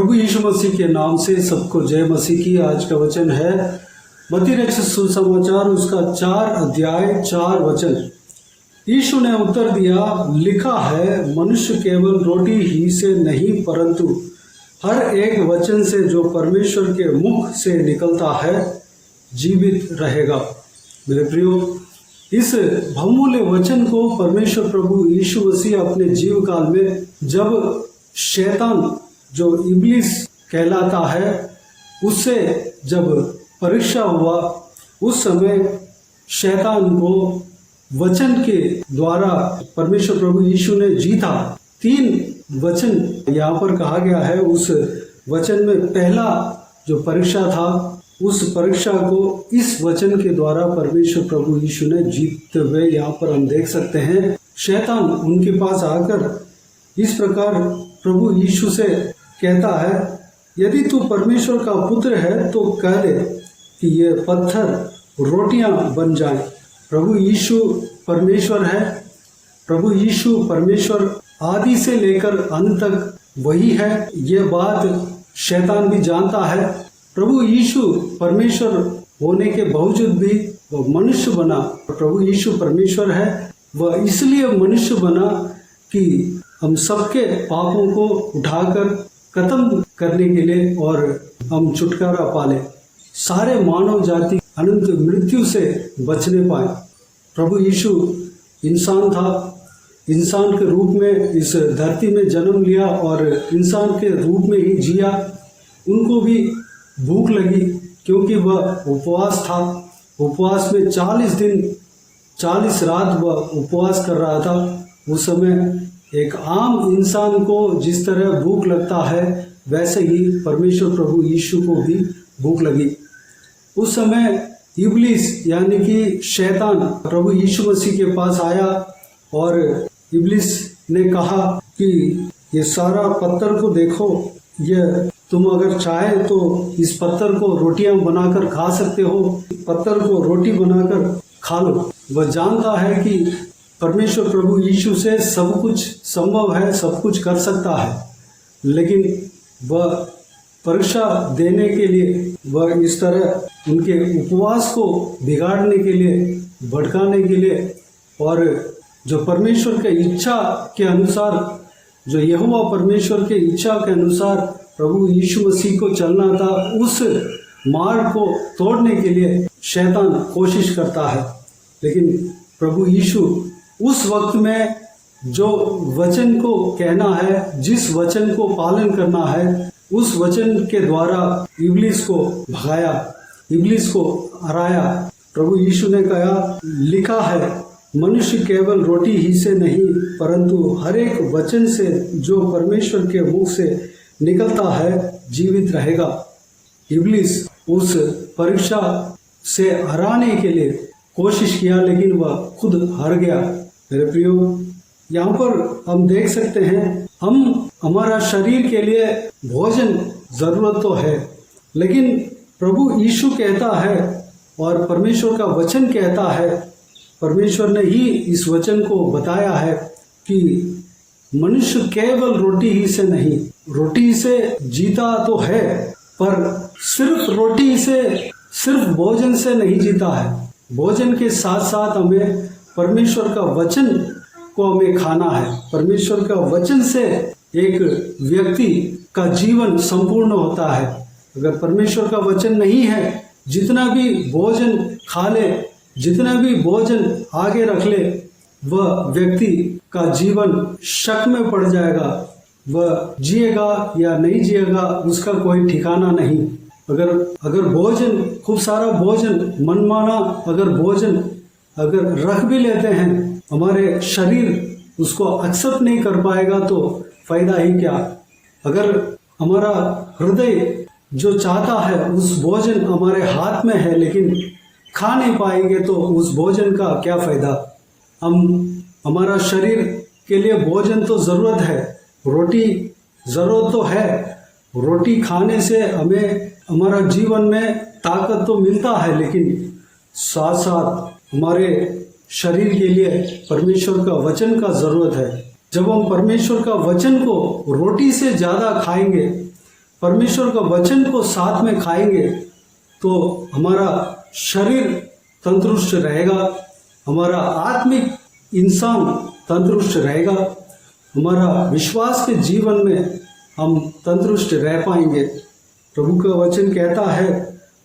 प्रभु यीशु मसीह के नाम से सबको जय मसीह की। आज का वचन है मत्ती रचित सुसमाचार उसका 4 अध्याय 4 वचन। यीशु ने उत्तर दिया, लिखा है, मनुष्य केवल रोटी ही से नहीं परंतु हर एक वचन से जो परमेश्वर के मुख से निकलता है जीवित रहेगा। मेरे प्रियो, इस बहुमूल्य वचन को परमेश्वर प्रभु यीशु मसीह अपने जीव काल में, जब शैतान जो इब्लिस कहलाता है उससे जब परीक्षा हुआ, उस समय शैतान को वचन के द्वारा परमेश्वर प्रभु यीशु ने जीता। 3 वचन यहाँ पर कहा गया है। उस वचन में पहला जो परीक्षा था, उस परीक्षा को इस वचन के द्वारा परमेश्वर प्रभु यीशु ने जीतते हुए यहाँ पर हम देख सकते हैं। शैतान उनके पास आकर इस प्रकार प्रभु यीशु से कहता है, यदि तू परमेश्वर का पुत्र है तो कह दे कि ये पत्थर रोटियां बन जाएं। प्रभु यीशु परमेश्वर है। प्रभु यीशु परमेश्वर आदि से लेकर अंत तक वही है। ये बात शैतान भी जानता है। प्रभु यीशु परमेश्वर होने के बावजूद भी वह मनुष्य बना। प्रभु यीशु परमेश्वर है, वह इसलिए मनुष्य बना कि हम सबके पापों को उठाकर खत्म करने के लिए और हम छुटकारा पाले, सारे मानव जाति अनंत मृत्यु से बचने पाए। प्रभु यीशु इंसान था, इंसान के रूप में इस धरती में जन्म लिया और इंसान के रूप में ही जिया। उनको भी भूख लगी क्योंकि वह उपवास था। उपवास में 40 दिन 40 रात वह उपवास कर रहा था। उस समय एक आम इंसान को जिस तरह भूख लगता है, वैसे ही परमेश्वर प्रभु यीशु को भी भूख लगी। उस समय इब्लिस यानी कि शैतान प्रभु यीशु मसीह के पास आया और इब्लिस ने कहा कि ये सारा पत्थर को देखो, ये तुम अगर चाहे तो इस पत्थर को रोटियां बनाकर खा सकते हो, पत्थर को रोटी बनाकर खा लो। वह जानता है कि परमेश्वर प्रभु यीशु से सब कुछ संभव है, सब कुछ कर सकता है, लेकिन वह परीक्षा देने के लिए, वह इस तरह उनके उपवास को बिगाड़ने के लिए, भड़काने के लिए और जो परमेश्वर के इच्छा के अनुसार, जो यहोवा परमेश्वर के इच्छा के अनुसार प्रभु यीशु मसीह को चलना था, उस मार्ग को तोड़ने के लिए शैतान कोशिश करता है। लेकिन प्रभु यीशु उस वक्त में जो वचन को कहना है, जिस वचन को पालन करना है, उस वचन के द्वारा इब्लिस को भगाया, इब्लिस को हराया। प्रभु यीशु ने कहा, लिखा है, मनुष्य केवल रोटी ही से नहीं परंतु हर एक वचन से जो परमेश्वर के मुख से निकलता है जीवित रहेगा। इब्लिस उस परीक्षा से हराने के लिए कोशिश किया, लेकिन वह खुद हार गया। मेरे प्रियो, यहाँ पर हम देख सकते हैं, हमारा शरीर के लिए भोजन जरूरत तो है, लेकिन प्रभु यीशु कहता है और परमेश्वर का वचन कहता है, परमेश्वर ने ही इस वचन को बताया है कि मनुष्य केवल रोटी ही से नहीं, रोटी से जीता तो है, पर सिर्फ रोटी से, सिर्फ भोजन से नहीं जीता है। भोजन के साथ साथ हमें परमेश्वर का वचन को हमें खाना है। परमेश्वर का वचन से एक व्यक्ति का जीवन संपूर्ण होता है। अगर परमेश्वर का वचन नहीं है, जितना भी भोजन खा ले, जितना भी भोजन आगे रख ले, वह व्यक्ति का जीवन शक में पड़ जाएगा। वह जिएगा या नहीं जिएगा उसका कोई ठिकाना नहीं। अगर भोजन, खूब सारा भोजन, मनमाना अगर भोजन अगर रख भी लेते हैं, हमारे शरीर उसको एक्सेप्ट नहीं कर पाएगा तो फायदा ही क्या। अगर हमारा हृदय जो चाहता है उस भोजन हमारे हाथ में है, लेकिन खा नहीं पाएंगे तो उस भोजन का क्या फायदा। हमारा शरीर के लिए भोजन तो ज़रूरत है, रोटी ज़रूरत तो है। रोटी खाने से हमें हमारा जीवन में ताकत तो मिलता है, लेकिन साथ साथ हमारे शरीर के लिए परमेश्वर का वचन का ज़रूरत है। जब हम परमेश्वर का वचन को रोटी से ज़्यादा खाएंगे परमेश्वर का वचन को साथ में खाएंगे तो हमारा शरीर तंदुरुस्त रहेगा, हमारा आत्मिक इंसान तंदुरुस्त रहेगा, हमारा विश्वास के जीवन में हम तंदुरुस्त रह पाएंगे। प्रभु का वचन कहता है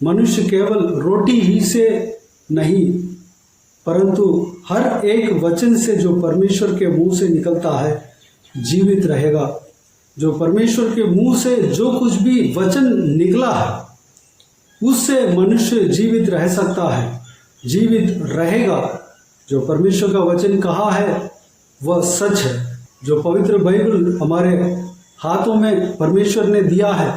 मनुष्य केवल रोटी ही से नहीं परंतु हर एक वचन से जो परमेश्वर के मुंह से निकलता है जीवित रहेगा। जो परमेश्वर के मुंह से जो कुछ भी वचन निकला है उससे मनुष्य जीवित रह सकता है, जीवित रहेगा। जो परमेश्वर का वचन कहा है वह सच है। जो पवित्र बाइबल हमारे हाथों में परमेश्वर ने दिया है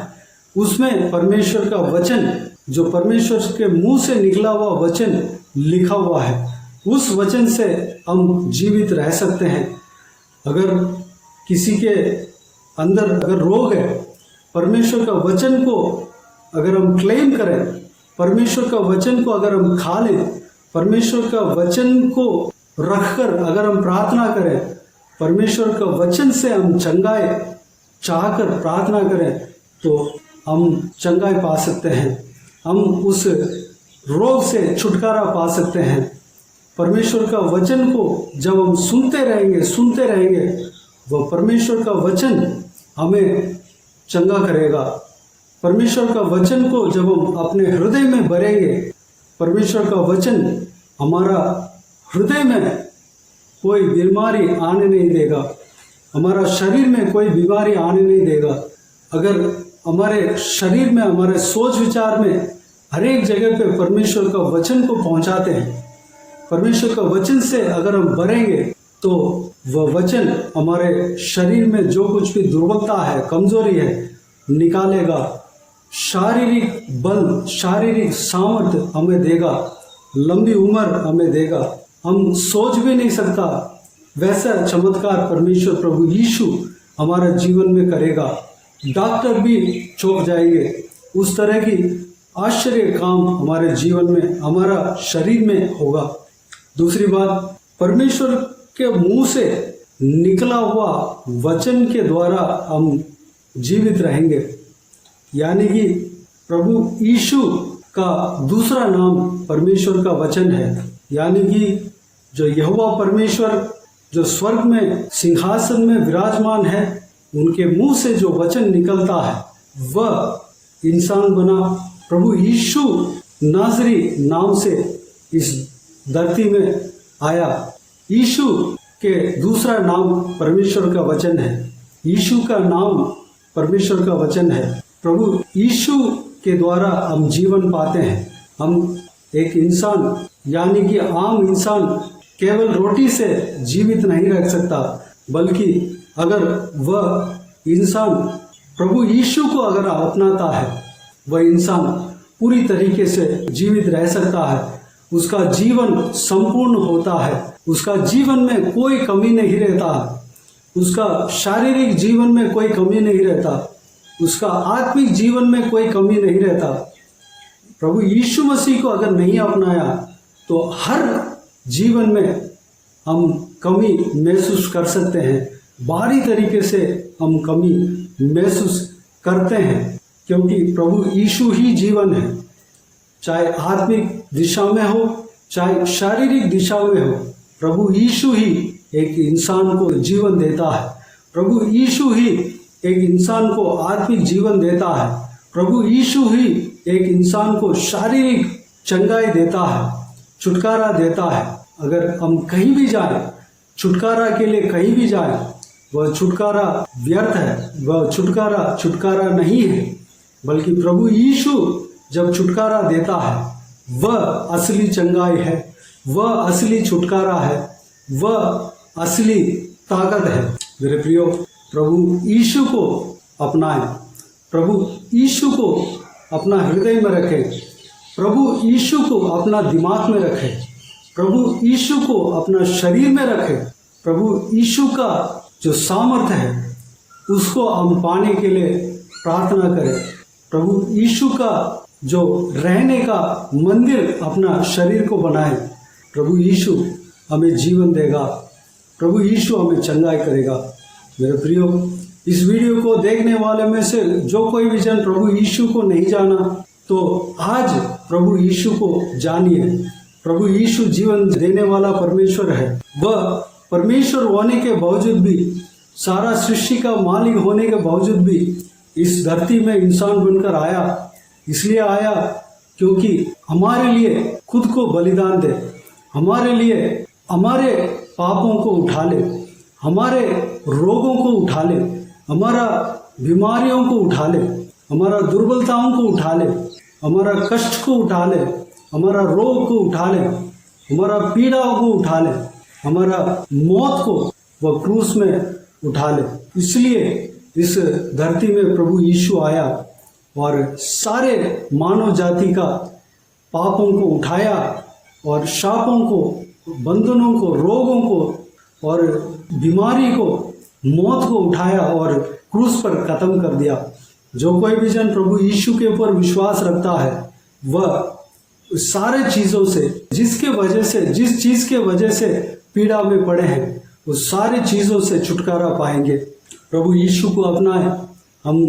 उसमें परमेश्वर का वचन, जो परमेश्वर के मुंह से निकला हुआ वचन लिखा हुआ है, उस वचन से हम जीवित रह सकते हैं। अगर किसी के अंदर अगर रोग है, परमेश्वर का वचन को अगर हम क्लेम करें, परमेश्वर का वचन को अगर हम खा लें, परमेश्वर का वचन को रखकर अगर हम प्रार्थना करें, परमेश्वर का वचन से हम चंगाई चाहकर प्रार्थना करें तो हम चंगाई पा सकते हैं, हम उस रोग से छुटकारा पा सकते हैं। परमेश्वर का वचन को जब हम सुनते रहेंगे वह परमेश्वर का वचन हमें चंगा करेगा। परमेश्वर का वचन को जब हम अपने हृदय में भरेंगे, परमेश्वर का वचन हमारा हृदय में कोई बीमारी आने नहीं देगा, हमारा शरीर में कोई बीमारी आने नहीं देगा। अगर हमारे शरीर में, हमारे सोच विचार में हर एक जगह पे परमेश्वर का वचन को पहुंचाते हैं, परमेश्वर का वचन से अगर हम भरेंगे तो वह वचन हमारे शरीर में जो कुछ भी दुर्बलता है, कमजोरी है, निकालेगा। शारीरिक बल, शारीरिक सामर्थ्य हमें देगा, लंबी उम्र हमें देगा। हम सोच भी नहीं सकता वैसा चमत्कार परमेश्वर प्रभु यीशु हमारे जीवन में करेगा। डॉक्टर भी चौंक जाएंगे, उस तरह की आश्चर्य काम हमारे जीवन में, हमारा शरीर में होगा। दूसरी बात, परमेश्वर के मुंह से निकला हुआ वचन के द्वारा हम जीवित रहेंगे। यानी कि प्रभु यीशु का दूसरा नाम परमेश्वर का वचन है। यानी कि जो यहोवा परमेश्वर जो स्वर्ग में सिंहासन में विराजमान है, उनके मुंह से जो वचन निकलता है वह इंसान बना प्रभु यीशु नाजरी नाम से इस धरती में आया। यीशु के दूसरा नाम परमेश्वर का वचन है, यीशु का नाम परमेश्वर का वचन है। प्रभु यीशु के द्वारा हम जीवन पाते हैं। हम एक इंसान यानी कि आम इंसान केवल रोटी से जीवित नहीं रह सकता, बल्कि अगर वह इंसान प्रभु यीशु को अगर अपनाता है, वह इंसान पूरी तरीके से जीवित रह सकता है। उसका जीवन संपूर्ण होता है, उसका जीवन में कोई कमी नहीं रहता, उसका शारीरिक जीवन में कोई कमी नहीं रहता, उसका आत्मिक जीवन में कोई कमी नहीं रहता। प्रभु यीशु मसीह को अगर नहीं अपनाया तो हर जीवन में हम कमी महसूस कर सकते हैं, बाहरी तरीके से हम कमी महसूस करते हैं, क्योंकि प्रभु यीशु ही जीवन है। चाहे आत्मिक दिशा में हो, चाहे शारीरिक दिशा में हो, प्रभु यीशु ही एक इंसान को जीवन देता है। प्रभु यीशु ही एक इंसान को आत्मिक जीवन देता है। प्रभु यीशु ही एक इंसान को शारीरिक चंगाई देता है, छुटकारा देता है। अगर हम कहीं भी जाए, छुटकारा के लिए कहीं भी जाए, वह छुटकारा व्यर्थ है, वह छुटकारा नहीं है, बल्कि प्रभु यीशु जब छुटकारा देता है वह असली चंगाई है, वह असली छुटकारा है, वह असली ताकत है। मेरे प्रियो, प्रभु यीशु को अपनाएं, प्रभु यीशु को अपना हृदय में रखें, प्रभु यीशु को अपना दिमाग में रखें, प्रभु यीशु को अपना शरीर में रखें। प्रभु यीशु का जो सामर्थ्य है उसको हम पाने के लिए प्रार्थना करें। प्रभु यीशु का जो रहने का मंदिर अपना शरीर को बनाए। प्रभु यीशु हमें जीवन देगा, प्रभु यीशु हमें चंगाई करेगा। मेरे प्रियो, इस वीडियो को देखने वाले में से जो कोई भी जन प्रभु यीशु को नहीं जाना, तो आज प्रभु यीशु को जानिए। प्रभु यीशु जीवन देने वाला परमेश्वर है। वह परमेश्वर होने के बावजूद भी, सारा सृष्टि का मालिक होने के बावजूद भी इस धरती में इंसान बनकर आया। इसलिए आया क्योंकि हमारे लिए खुद को बलिदान दे, हमारे लिए हमारे पापों को उठा ले, हमारे रोगों को उठा ले, हमारा बीमारियों को उठा ले, हमारा दुर्बलताओं को उठा ले, हमारा कष्ट को उठा ले, हमारा रोग को उठा ले, हमारा पीड़ाओं को उठा ले, हमारा मौत को वह क्रूस में उठा ले। इसलिए इस धरती में प्रभु यीशु आया और सारे मानव जाति का पापों को उठाया और शापों को, बंधनों को, रोगों को और बीमारी को, मौत को उठाया और क्रूस पर खत्म कर दिया। जो कोई भी जन प्रभु यीशु के ऊपर विश्वास रखता है, वह सारे चीज़ों से, जिस चीज़ के वजह से पीड़ा में पड़े हैं, उस सारी चीज़ों से छुटकारा पाएंगे। प्रभु यीशु को अपनाएं। हम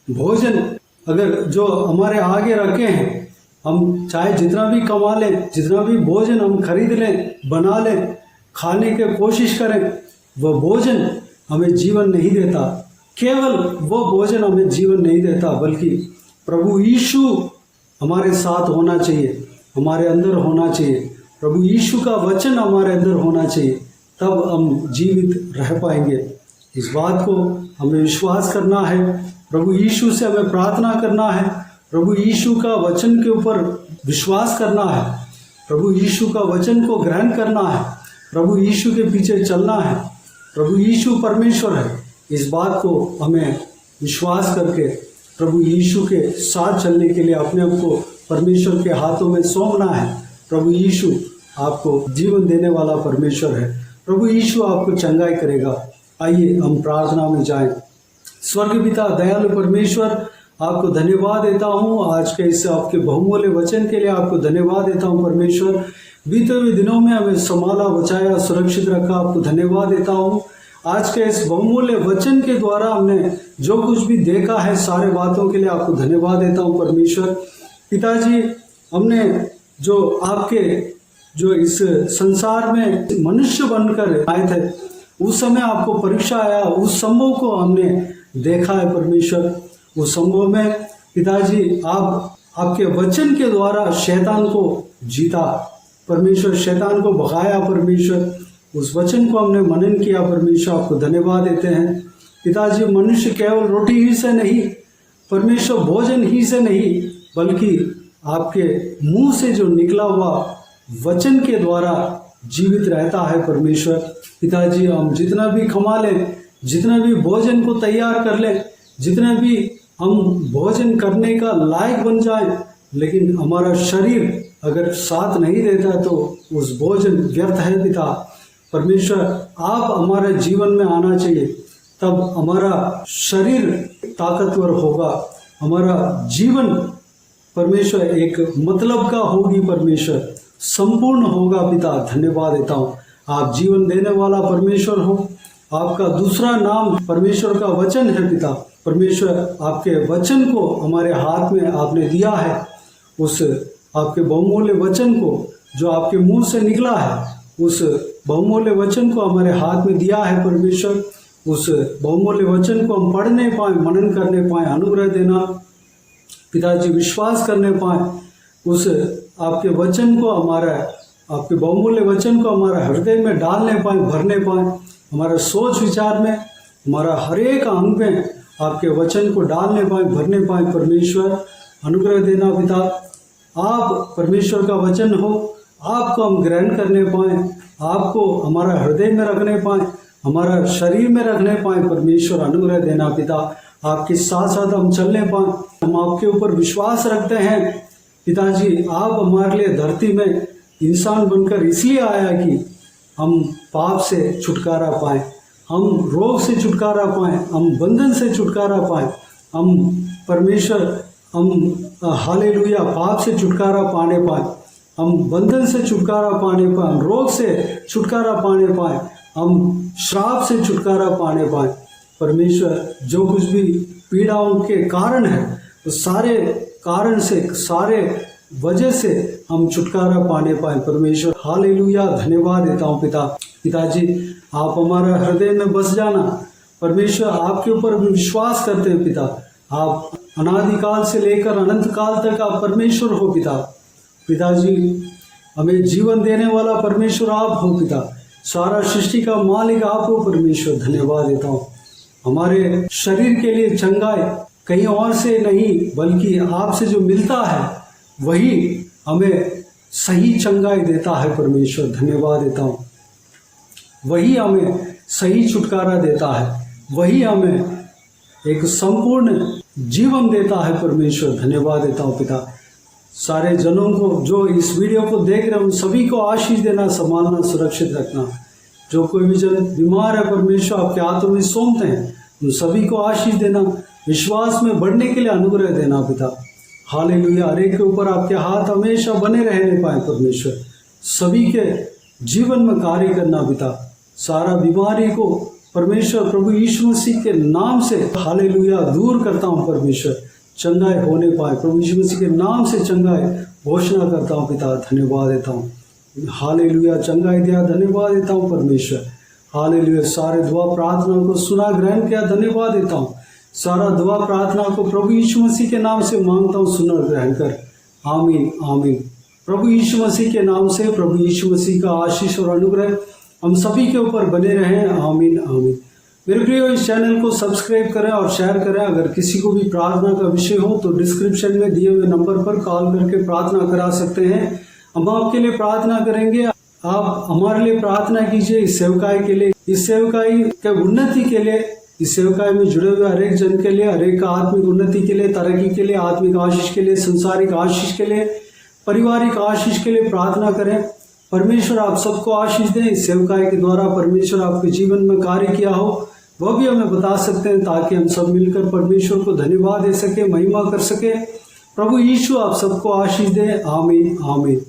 भोजन अगर जो हमारे आगे रखे हैं, हम चाहे जितना भी कमा लें, जितना भी भोजन हम खरीद लें, बना लें, खाने की कोशिश करें, वह भोजन हमें जीवन नहीं देता। केवल वो भोजन हमें जीवन नहीं देता, बल्कि प्रभु यीशु हमारे साथ होना चाहिए, हमारे अंदर होना चाहिए। प्रभु यीशु का वचन हमारे अंदर होना चाहिए, तब हम जीवित रह पाएंगे। इस बात को हमें विश्वास करना है। प्रभु यीशु से हमें प्रार्थना करना है। प्रभु यीशु का वचन के ऊपर विश्वास करना है। प्रभु यीशु का वचन को ग्रहण करना है। प्रभु यीशु के पीछे चलना है। प्रभु यीशु परमेश्वर है। इस बात को हमें विश्वास करके प्रभु यीशु के साथ चलने के लिए अपने आप को परमेश्वर के हाथों में सौंपना है। प्रभु यीशु आपको जीवन देने वाला परमेश्वर है। प्रभु यीशु आपको चंगाई करेगा। आइए हम प्रार्थना में जाएं। स्वर्ग पिता दयालु परमेश्वर, आपको धन्यवाद देता हूँ आज के इस आपके बहुमूल्य वचन के लिए। आपको धन्यवाद देता हूँ परमेश्वर, बीते हुए दिनों में हमें संभाला, बचाया, सुरक्षित रखा। आपको धन्यवाद देता हूँ आज के इस बहुमूल्य वचन के द्वारा हमने जो कुछ भी देखा है, सारे बातों के लिए आपको धन्यवाद देता हूँ परमेश्वर। पिताजी, हमने जो आपके इस संसार में मनुष्य बनकर आए थे, उस समय आपको परीक्षा आया, उस संभव को हमने देखा है परमेश्वर। उस संभव में पिताजी आप आपके वचन के द्वारा शैतान को जीता परमेश्वर, शैतान को भगाया परमेश्वर। उस वचन को हमने मनन किया परमेश्वर, आपको धन्यवाद देते हैं पिताजी। मनुष्य केवल रोटी ही से नहीं परमेश्वर, भोजन ही से नहीं, बल्कि आपके मुंह से जो निकला हुआ वचन के द्वारा जीवित रहता है परमेश्वर। पिताजी, हम जितना भी कमा लें, जितना भी भोजन को तैयार कर लें, जितना भी हम भोजन करने का लायक बन जाएं, लेकिन हमारा शरीर अगर साथ नहीं देता तो उस भोजन व्यर्थ है पिता परमेश्वर। आप हमारे जीवन में आना चाहिए, तब हमारा शरीर ताकतवर होगा, हमारा जीवन परमेश्वर एक मतलब का होगी परमेश्वर, संपूर्ण होगा पिता। धन्यवाद देता हूँ, आप जीवन देने वाला परमेश्वर हो। आपका दूसरा नाम परमेश्वर का वचन है पिता परमेश्वर। आपके वचन को हमारे हाथ में आपने दिया है, उस आपके बहुमूल्य वचन को जो आपके मुंह से निकला है, उस बहुमूल्य वचन को हमारे हाथ में दिया है परमेश्वर। उस बहुमूल्य वचन को हम पढ़ने पाए, मनन करने पाए, अनुग्रह देना पिताजी, विश्वास करने पाए। उस आपके वचन को आपके बहुमूल्य वचन को हमारे हृदय में डालने पाए, भरने पाए। हमारा सोच विचार में, हमारा हर एक अंग में आपके वचन को डालने पाए, भरने पाए परमेश्वर। अनुग्रह देना पिता। आप परमेश्वर का वचन हो, आपको हम ग्रहण करने पाए, आपको हमारा हृदय में रखने पाए, हमारा शरीर में रखने पाए परमेश्वर। अनुग्रह देना पिता। आपके साथ साथ हम चलने पाए, हम आपके ऊपर विश्वास रखते हैं पिताजी। आप हमारे लिए धरती में इंसान बनकर इसलिए आया कि हम पाप से छुटकारा पाएं, हम रोग से छुटकारा पाएं, हम बंधन से छुटकारा पाएं, हम परमेश्वर, हम हालेलुया पाप से छुटकारा पाने पाएं, हम बंधन से छुटकारा पाने पाएं, हम रोग से छुटकारा पाने पाएं, हम श्राप से छुटकारा पाने पाएं परमेश्वर जो कुछ भी पीड़ाओं के कारण है तो सारे कारण से, सारे वजह से हम छुटकारा पाने पाए परमेश्वर। हालेलुया, धन्यवाद देता हूँ पिताजी, आप हमारा हृदय में बस जाना परमेश्वर। आपके ऊपर विश्वास करते हैं पिता, आप अनादिकाल से लेकर अनंत काल तक आप परमेश्वर हो पिताजी। हमें जीवन देने वाला परमेश्वर आप हो पिता, सारा सृष्टि का मालिक आप हो परमेश्वर। धन्यवाद देता हूँ। हमारे शरीर के लिए चंगाई कहीं और से नहीं बल्कि आपसे जो मिलता है वही हमें सही चंगाई देता है परमेश्वर। धन्यवाद देता हूँ। वही हमें सही छुटकारा देता है, वही हमें एक संपूर्ण जीवन देता है परमेश्वर। धन्यवाद देता हूँ पिता। सारे जनों को जो इस वीडियो को देख रहे हैं उन सभी को आशीष देना, संभालना, सुरक्षित रखना। जो कोई भी जन बीमार है परमेश्वर आपके हाथों में सौंपते हैं, उन सभी को आशीष देना, विश्वास में बढ़ने के लिए अनुग्रह देना पिता। हालेलुया, हर एक के ऊपर आपके हाथ हमेशा बने रहने पाए परमेश्वर। सभी के जीवन में कार्य करना पिता। सारा बीमारी को परमेश्वर प्रभु यीशु मसीह के नाम से हालेलुया दूर करता हूँ परमेश्वर। चंगाई होने पाए प्रभु यीशु मसीह के नाम से चंगाई घोषणा करता हूँ पिता। धन्यवाद देता हूँ। हालेलुया, चंगाई दिया, धन्यवाद देता हूँ परमेश्वर। हालेलुया, सारे दुआ प्रार्थना को सुना, ग्रहण किया, धन्यवाद देता हूँ। सारा दुआ प्रार्थना को प्रभु यीशु मसीह के नाम से मांगता हूँ, सुन और ग्रहण कर। आमीन आमीन। प्रभु यीशु मसीह के नाम से प्रभु यीशु मसीह का आशीष और अनुग्रह हम सभी के ऊपर बने रहें। आमीन आमीन। मेरे प्रियो, इस चैनल को सब्सक्राइब करें और शेयर करें। अगर किसी को भी प्रार्थना का विषय हो तो डिस्क्रिप्शन में दिए हुए नंबर पर कॉल करके प्रार्थना करा सकते हैं। हम आपके लिए प्रार्थना करेंगे। आप हमारे लिए प्रार्थना कीजिए इस सेवकाई के लिए, इस सेवकाई के उन्नति के लिए, इस सेवकाई में जुड़े हुए हर एक जन के लिए, हर एक आत्मिक उन्नति के लिए, तरक्की के लिए, आत्मिक आशीष के लिए, संसारिक आशीष के लिए, पारिवारिक आशीष के लिए प्रार्थना करें। परमेश्वर आप सबको आशीष दें। इस सेवकाई के द्वारा परमेश्वर आपके जीवन में कार्य किया हो वह भी हमें बता सकते हैं, ताकि हम सब मिलकर परमेश्वर को धन्यवाद दे सके, महिमा कर सके। प्रभु यीशु आप सबको आशीष दे। आमीन आमीन।